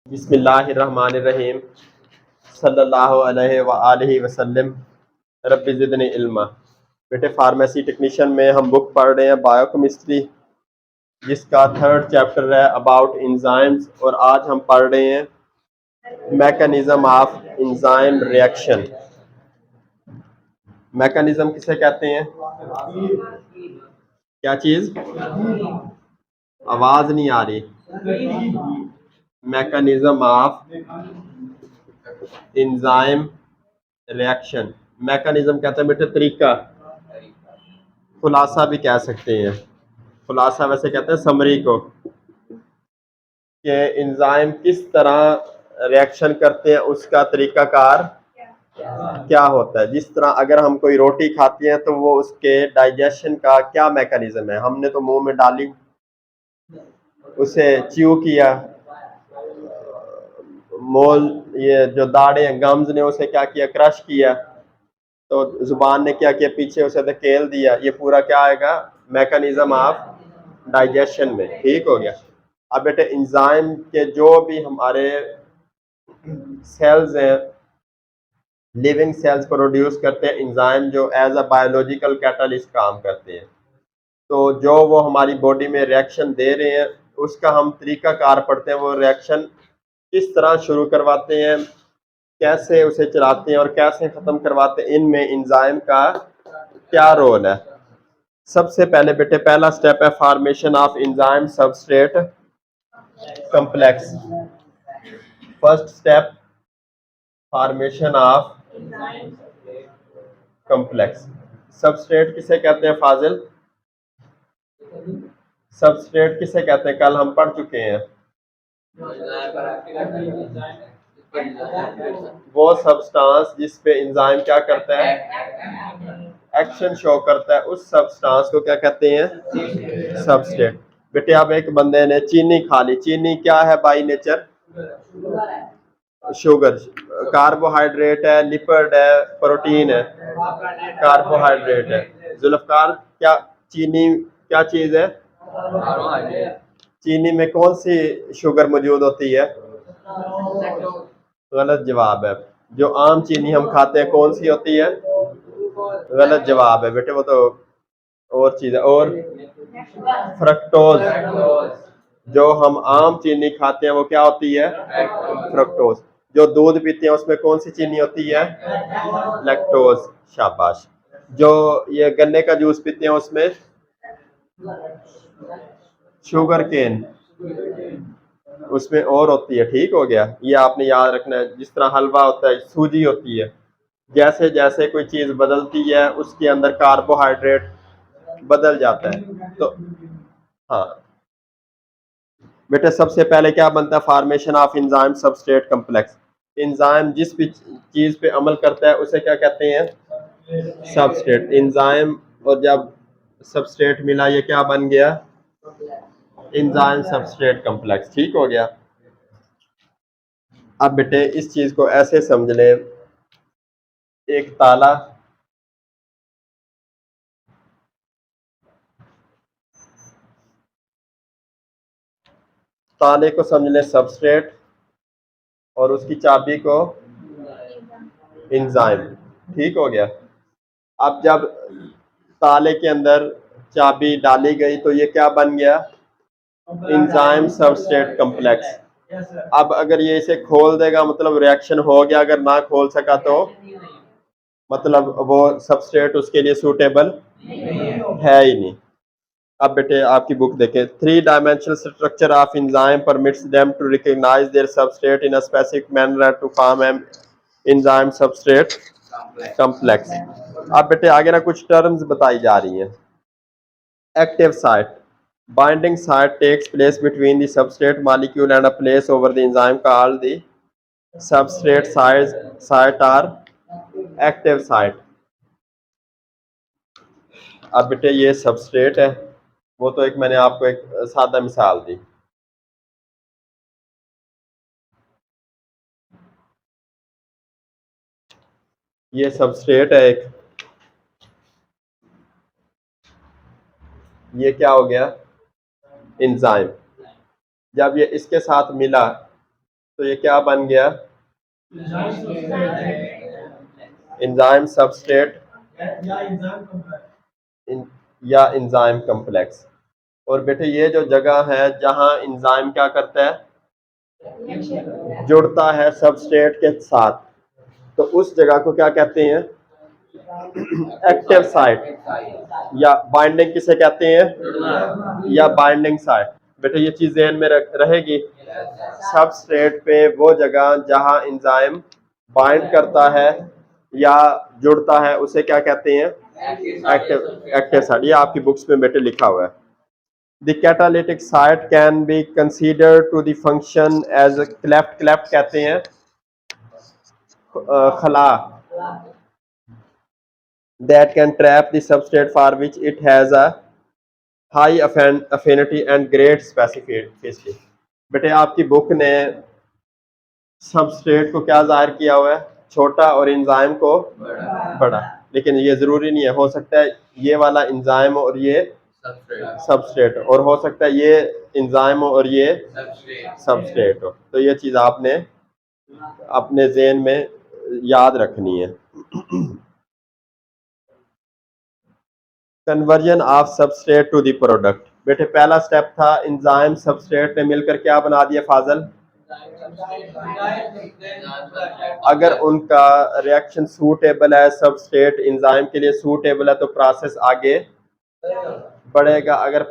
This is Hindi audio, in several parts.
बिस्मिल्लाहिर्रहमानिर्रहीम सल्लल्लाहु अलैहि व आलिहि वसल्लम रब्बि ज़िदनी इल्मा। बेटे फार्मेसी टेक्नीशियन में हम बुक पढ़ रहे हैं बायोकेमिस्ट्री, जिसका थर्ड चैप्टर है अबाउट इंजाइम्स, और आज हम पढ़ रहे हैं mechanism of enzyme reaction. Mechanism किसे कहते हैं? क्या चीज? आवाज नहीं आ रही। Mechanism of enzyme reaction. Mechanism कहते हैं बेटे तरीका, खुलासा भी कह सकते हैं। खुलासा वैसे कहते हैं समरी को, कि इंजाइम किस तरह रिएक्शन करते हैं, उसका तरीकाकार क्या होता है। जिस तरह अगर हम कोई रोटी खाते हैं तो वो उसके डाइजेशन का क्या मैकेनिज्म है। हमने तो मुंह में डाली, उसे च्यू किया, मोल ये जो दाढ़े गम्स ने उसे क्या किया, क्रश किया, तो जुबान ने क्या किया, पीछे उसे धकेल दिया। ये पूरा क्या आएगा, मैकेनिज्म ऑफ डाइजेशन में। ठीक हो गया। अब बेटे इंजाइम के जो भी हमारे सेल्स हैं, लिविंग सेल्स प्रोड्यूस करते हैं इंजाइम, जो एज अ बायोलॉजिकल कैटलिस्ट काम करते हैं। तो जो वो हमारी बॉडी में रिएक्शन दे रहे हैं, उसका हम तरीकाकार पढ़ते हैं। वो रिएक्शन किस तरह शुरू करवाते हैं, कैसे उसे चलाते हैं और कैसे ख़त्म करवाते हैं, इनमें इंजाइम का क्या रोल है। सबसे पहले बेटे पहला स्टेप है formation of enzyme substrate complex. First step, formation of complex. Substrate किसे कहते हैं फाजिल? सबस्ट्रेट किसे कहते हैं, कल हम पढ़ चुके हैं। वो सब्सटेंस जिस पे इंजाइम क्या करता है, एक्शन शो करता है, उस सब्सटेंस को क्या कहते हैं, सबस्ट्रेट। बेटे अब एक बंदे ने चीनी खा ली। चीनी क्या है बाई नेचर? शुगर। कार्बोहाइड्रेट है, लिपिड है, प्रोटीन है? कार्बोहाइड्रेट है। जुल्फकार, क्या चीनी क्या चीज है? चीनी में कौन सी शुगर मौजूद होती है? गलत जवाब है। जो आम चीनी हम खाते हैं कौन सी होती है? गलत जवाब है बेटे, वो तो और चीज है। और फ्रक्टोज। जो हम आम चीनी खाते हैं वो क्या होती है? फ्रक्टोज। जो दूध पीते हैं उसमें कौन सी चीनी होती है? लैक्टोज। शाबाश। जो ये गन्ने का जूस पीते हैं उसमें शुगर केन, उसमें और होती है। ठीक हो गया। ये आपने याद रखना है। जिस तरह हलवा होता है, सूजी होती है, जैसे जैसे कोई चीज बदलती है उसके अंदर कार्बोहाइड्रेट बदल जाता है। तो हाँ बेटे, सबसे पहले क्या बनता है, formation of enzyme substrate complex. Enzyme जिस भी चीज पे अमल करता है उसे क्या कहते हैं, सबस्ट्रेट। इंजाइम और जब सबस्ट्रेट मिला, ये क्या बन गया, इंजाइम सबस्ट्रेट कम्प्लेक्स। ठीक हो गया। अब बेटे इस चीज को ऐसे समझ ले, एक ताला, ताले को समझ ले सबस्ट्रेट, और उसकी चाबी को इंजाइम। ठीक हो गया। अब जब ताले के अंदर चाबी डाली गई तो ये क्या बन गया, इंजाइम सबस्ट्रेट कम्प्लेक्स। अब अगर ये इसे खोल देगा मतलब रिएक्शन हो गया, अगर ना खोल सका तो मतलब वो सबस्ट्रेट उसके लिए सूटेबल है ही नहीं। अब बेटे आपकी बुक देखें। Three dimensional structure of enzyme permits them to recognise their substrate in a specific manner to form an enzyme substrate complex. अब बेटे आगे ना कुछ टर्म्स बताई जा रही हैं। Active site, binding site takes place between the substrate molecule and a place over the enzyme called the substrate site or active site। अब बेटे ये सबस्ट्रेट है, वो तो एक मैंने आपको एक सादा मिसाल दी। ये सबस्ट्रेट है एक, ये क्या हो गया, इंजाइम। जब ये इसके साथ मिला तो ये क्या बन गया? इंजाइम सबस्ट्रेट या इंजाइम कम्प्लेक्स। और बेटे ये जो जगह है जहां इंजाइम क्या करता है, जुड़ता है सबस्ट्रेट के साथ, तो उस जगह को क्या कहते हैं? Active site. या बाइंडिंग किसे कहते हैं? या बाइंडिंग साइट। बेटे ये चीज ध्यान में रहेगी। सबस्ट्रेट पे वो जगह जहां एंजाइम बाइंड करता है या जुड़ता है उसे क्या कहते हैं? Active site. ये आपकी बुक्स में बेटे लिखा हुआ है। The catalytic site can be considered to the function as a cleft कहते हैं खला, that can trap the substrate for which it has a high affinity and great specificity। बेटे आपकी बुक ने सबस्ट्रेट को क्या जाहिर किया हुआ है? छोटा, और इंजाइम को बड़ा। लेकिन ये जरूरी नहीं है, हो सकता है ये वाला इंजाइम और ये सबस्ट्रेट, और हो सकता है ये इंजाइम और ये सबस्ट्रेट हो। तो ये चीज आपने अपने ज़हन में याद रखनी है। Conversion of substrate to the product. बेटे पहला स्टेप था इंजाइम सबस्ट्रेट ने मिलकर क्या बना दिया फाजल? अगर उनका रिएक्शन सूटेबल है, सबस्ट्रेट इंजाइम के लिए सूटेबल है, तो प्रोसेस आगे बढ़ेगा। अगर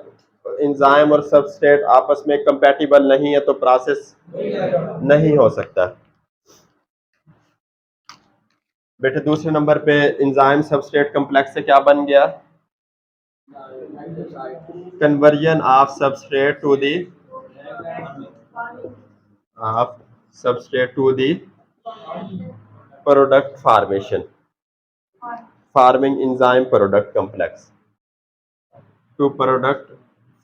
इंजाइम और सबस्ट्रेट आपस में कंपैटिबल नहीं है तो प्रोसेस नहीं हो सकता। बेटे दूसरे नंबर पे इंजाइम सबस्ट्रेट कम्प्लेक्स से क्या बन गया? Conversion of substrate to the product forming enzyme product complex to product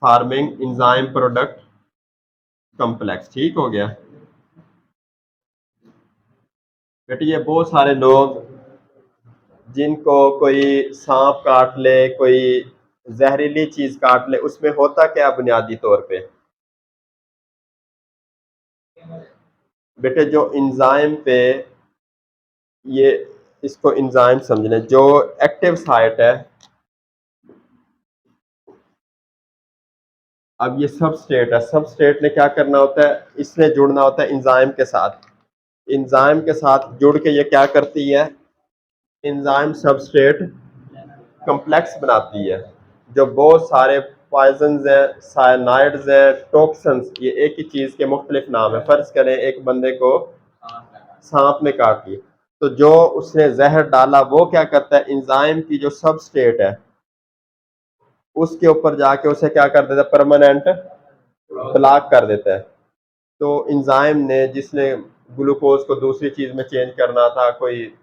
forming enzyme product complex. ठीक हो गया बेटे। ये बहुत सारे लोग जिनको कोई सांप काट ले, कोई जहरीली चीज काट ले, उसमें होता क्या बुनियादी तौर पे? बेटे जो इंजाइम पे, ये इसको इंजाइम समझ लें, जो एक्टिव साइट है, अब ये सबस्ट्रेट है, सबस्ट्रेट ने क्या करना होता है? इसने जुड़ना होता है इंजाइम के साथ। इंजाइम के साथ जुड़ के ये क्या करती है? इंजाइम सबस्ट्रेट कम्प्लेक्स बनाती है, जो बहुत सारे पॉइजन्स हैं, साइनाइड्स हैं, टॉक्सिन्स, ये एक ही चीज़ के मुख्तलिफ नाम है। फर्ज करें एक बंदे को सांप ने काट ली, तो जो उसने जहर डाला वो क्या करता है? इंजाइम की जो सबस्ट्रेट है उसके ऊपर जाके उसे क्या कर देता है? परमानेंट ब्लॉक कर देता है। तो इंजाइम ने, जिसने ग्लूकोज को दूसरी चीज में चेंज करना था, कोई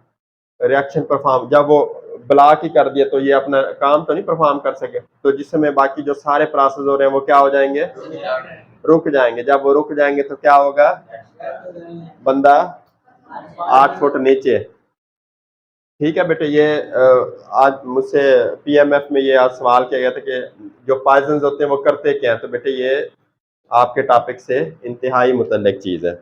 रिएक्शन परफॉर्म, जब वो ब्लॉक ही कर दिया तो ये अपना काम तो नहीं परफॉर्म कर सके। तो जिस समय बाकी जो सारे प्रोसेस हो रहे हैं वो क्या हो जाएंगे? रुक जाएंगे। जब वो रुक जाएंगे तो क्या होगा? बंदा 8 फुट नीचे। ठीक है बेटे। ये आज मुझसे पीएमएफ में ये आज सवाल किया गया था कि जो पॉइजन्स होते हैं वो करते क्या है। तो बेटे ये आपके टॉपिक से इंतहाई मुतल्लिक चीज़ है।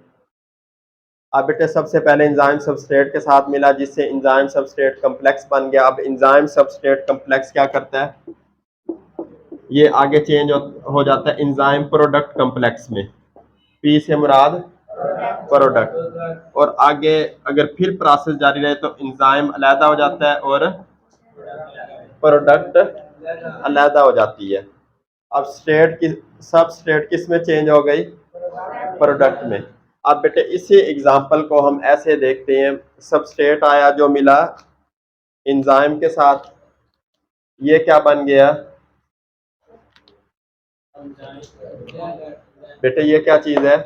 अब बेटे सबसे पहले इंजाइम सबस्ट्रेट के साथ मिला, जिससे इंजाइम सबस्ट्रेट कम्प्लेक्स बन गया। अब इंजाइम सबस्ट्रेट कम्प्लेक्स क्या करता है? ये आगे चेंज हो जाता है इंजाइम प्रोडक्ट कम्प्लेक्स में। पी से मुराद प्रोडक्ट। और आगे अगर फिर प्रोसेस जारी रहे तो इंजाइम अलहदा हो जाता है और प्रोडक्ट अलहदा हो जाती है। अब स्टेट की सबस्ट्रेट किस में चेंज हो गई? प्रोडक्ट में। अब बेटे इसी एग्जांपल को हम ऐसे देखते हैं, सबस्ट्रेट आया जो मिला इंजाइम के साथ, ये क्या बन गया बेटे? ये क्या चीज है?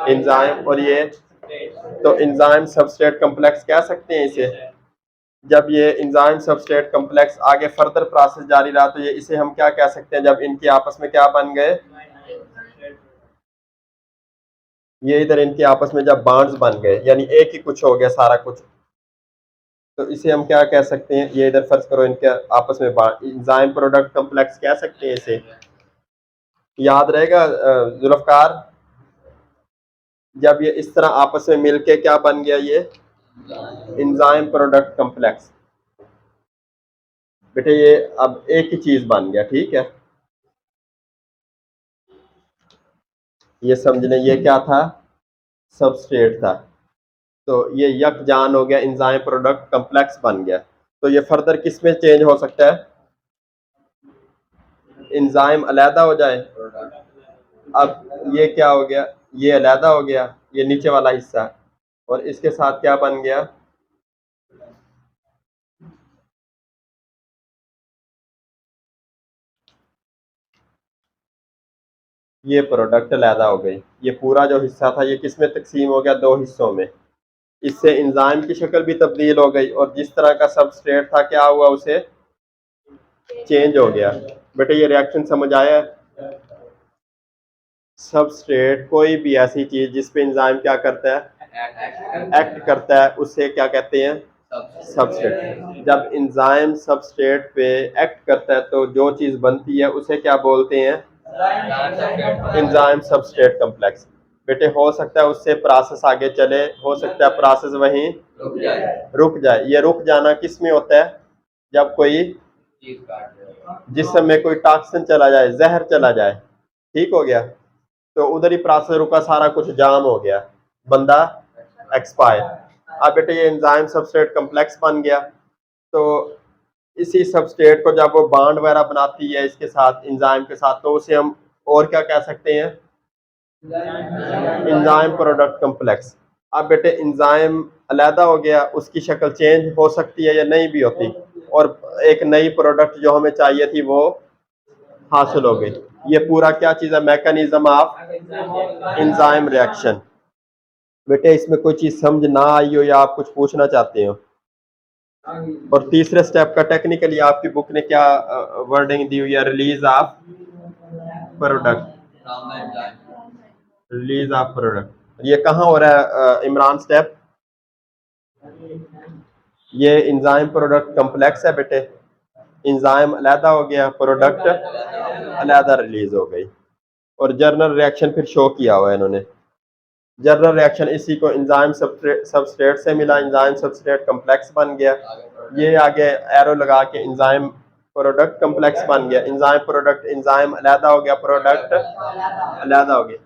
इंजाइम। और ये तो इंजाइम सबस्ट्रेट कम्प्लेक्स कह सकते हैं इसे। जब ये इंजाइम सबस्ट्रेट कम्प्लेक्स आगे फर्दर प्रोसेस जारी रहा तो ये इसे हम क्या कह सकते हैं? जब इनके आपस में क्या बन गए? ये इधर इनके आपस में जब बॉन्ड्स बन गए, यानी एक ही कुछ हो गया सारा कुछ, तो इसे हम क्या कह सकते हैं? ये इधर फर्ज करो इनके आपस में इंजाइम प्रोडक्ट कम्प्लेक्स कह सकते हैं इसे। याद रहेगा जुल्फकार? जब ये इस तरह आपस में मिलके क्या बन गया, ये एंजाइम प्रोडक्ट कॉम्प्लेक्स। बेटे ये अब एक ही चीज बन गया, ठीक है। ये समझने, ये क्या था, सबस्ट्रेट था, तो ये यकजान हो गया, एंजाइम प्रोडक्ट कॉम्प्लेक्स बन गया। तो ये फर्दर किस में चेंज हो सकता है, एंजाइम अलहदा हो जाए। अब ये क्या हो गया, ये अलहदा हो गया, ये नीचे वाला हिस्सा, और इसके साथ क्या बन गया, ये प्रोडक्ट अलहदा हो गई। ये पूरा जो हिस्सा था ये किस में तकसीम हो गया, दो हिस्सों में। इससे एंजाइम की शक्ल भी तब्दील हो गई, और जिस तरह का सबस्ट्रेट था क्या हुआ, उसे चेंज हो गया। बेटे ये रिएक्शन समझ आया है। सबस्ट्रेट कोई भी ऐसी चीज जिस पे एंजाइम क्या करता है, एक्ट करता है, उसे क्या कहते हैं, सबस्ट्रेट। जब एंजाइम सबस्ट्रेट पे एक्ट करता है तो जो चीज बनती है उसे क्या बोलते हैं, एंजाइम सबस्ट्रेट कॉम्प्लेक्स। बेटे हो सकता है उससे प्रोसेस आगे चले, हो सकता है प्रोसेस वहीं रुक जाए। ये रुक जाना किस में होता है, जब कोई जिस्म में कोई टॉक्सिन चला जाए, जहर चला जाए, ठीक हो गया, तो उधर ही प्रोसेस रुका, सारा कुछ जाम हो गया, बंदा एक्सपायर। अब बेटे ये एंजाइम सबस्ट्रेट कॉम्प्लेक्स बन गया। तो इसी सबस्ट्रेट को जब वो बॉन्ड वगैरह बनाती है इसके साथ, एंजाइम के साथ, तो उसे हम और क्या कह सकते हैं, एंजाइम प्रोडक्ट कॉम्प्लेक्स। अब बेटे एंजाइम अलहदा हो गया, उसकी शक्ल चेंज हो सकती है या नहीं भी होती, और एक नई प्रोडक्ट जो हमें चाहिए थी वो हासिल हो गई। ये पूरा क्या चीज़ है, मैकेनिज्म ऑफ एंजाइम रिएक्शन। बेटे इसमें कोई चीज़ समझ ना आई हो या आप कुछ पूछना चाहते हो। और तीसरे स्टेप का टेक्निकली आपकी बुक ने क्या वर्डिंग दी हुई है, release of product, release of product. ये कहाँ हो रहा है इमरान स्टेप, ये एंजाइम प्रोडक्ट कॉम्प्लेक्स है बेटे, एंजाइम अलहदा हो गया, प्रोडक्ट अलहदा रिलीज हो गई, और जर्नल रिएक्शन फिर शो किया हुआ है इन्होंने। जर्नल रिएक्शन इसी को एंजाइम सबस्ट्रेट से मिला, एंजाइम सबस्ट्रेट कॉम्प्लेक्स बन गया। ये आगे एरो लगा के एंजाइम प्रोडक्ट कॉम्प्लेक्स बन गया, एंजाइम प्रोडक्ट, एंजाइम अलहदा हो गया, प्रोडक्ट अलहदा हो गया।